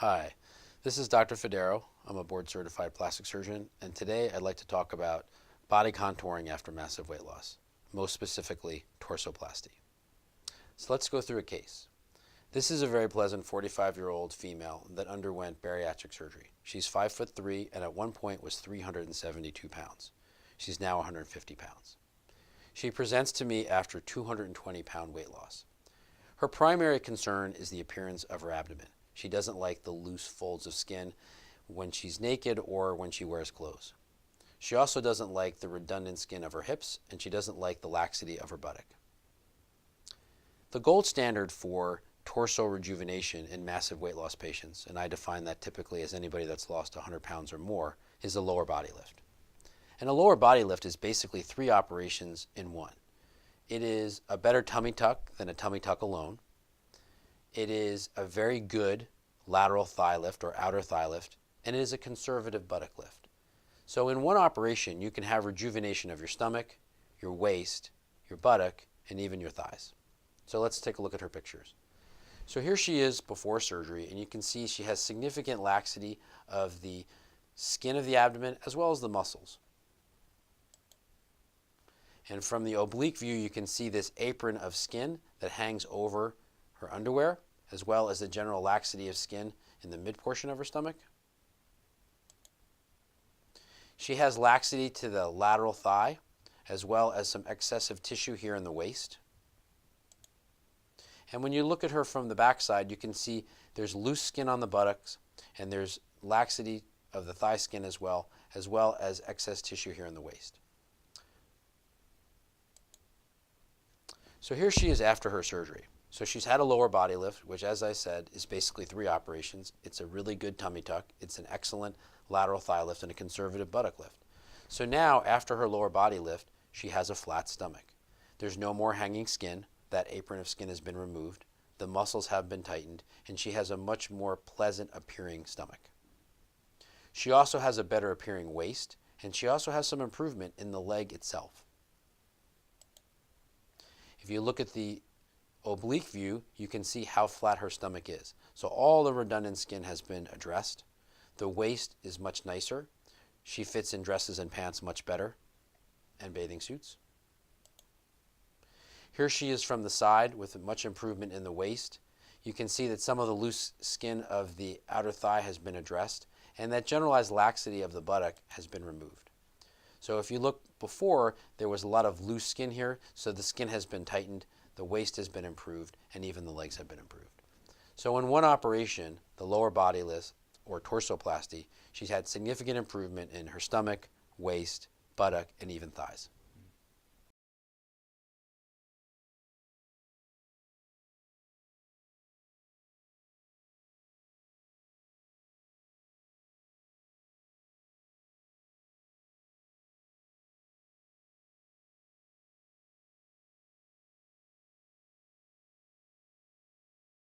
Hi, this is Dr. Fodero. I'm a board-certified plastic surgeon, and today I'd like to talk about body contouring after massive weight loss, most specifically torsoplasty. So let's go through a case. This is a very pleasant 45-year-old female that underwent bariatric surgery. She's 5'3" and at one point was 372 pounds. She's now 150 pounds. She presents to me after 220-pound weight loss. Her primary concern is the appearance of her abdomen. She doesn't like the loose folds of skin when she's naked or when she wears clothes. She also doesn't like the redundant skin of her hips, and she doesn't like the laxity of her buttock. The gold standard for torso rejuvenation in massive weight loss patients, and I define that typically as anybody that's lost 100 pounds or more, is a lower body lift. And a lower body lift is basically 3 operations in one. It is a better tummy tuck than a tummy tuck alone. It is a very good lateral thigh lift or outer thigh lift, and it is a conservative buttock lift. So in one operation, you can have rejuvenation of your stomach, your waist, your buttock, and even your thighs. So let's take a look at her pictures. So here she is before surgery, and you can see she has significant laxity of the skin of the abdomen as well as the muscles. And from the oblique view, you can see this apron of skin that hangs over her underwear, as well as the general laxity of skin in the mid portion of her stomach. She has laxity to the lateral thigh, as well as some excessive tissue here in the waist. And when you look at her from the backside, you can see there's loose skin on the buttocks, and there's laxity of the thigh skin as well as excess tissue here in the waist. So here she is after her surgery. So she's had a lower body lift, which, as I said, is basically 3 operations. It's a really good tummy tuck. It's an excellent lateral thigh lift and a conservative buttock lift. So now, after her lower body lift, she has a flat stomach. There's no more hanging skin. That apron of skin has been removed. The muscles have been tightened, and she has a much more pleasant appearing stomach. She also has a better appearing waist, and she also has some improvement in the leg itself. If you look at the oblique view, you can see how flat her stomach is. So all the redundant skin has been addressed. The waist is much nicer. She fits in dresses and pants much better, and bathing suits. Here she is from the side with much improvement in the waist. You can see that some of the loose skin of the outer thigh has been addressed, and that generalized laxity of the buttock has been removed. So if you look before, there was a lot of loose skin here, so the skin has been tightened, the waist has been improved, and even the legs have been improved. So in one operation, the lower body lift, or torsoplasty, she's had significant improvement in her stomach, waist, buttock, and even thighs.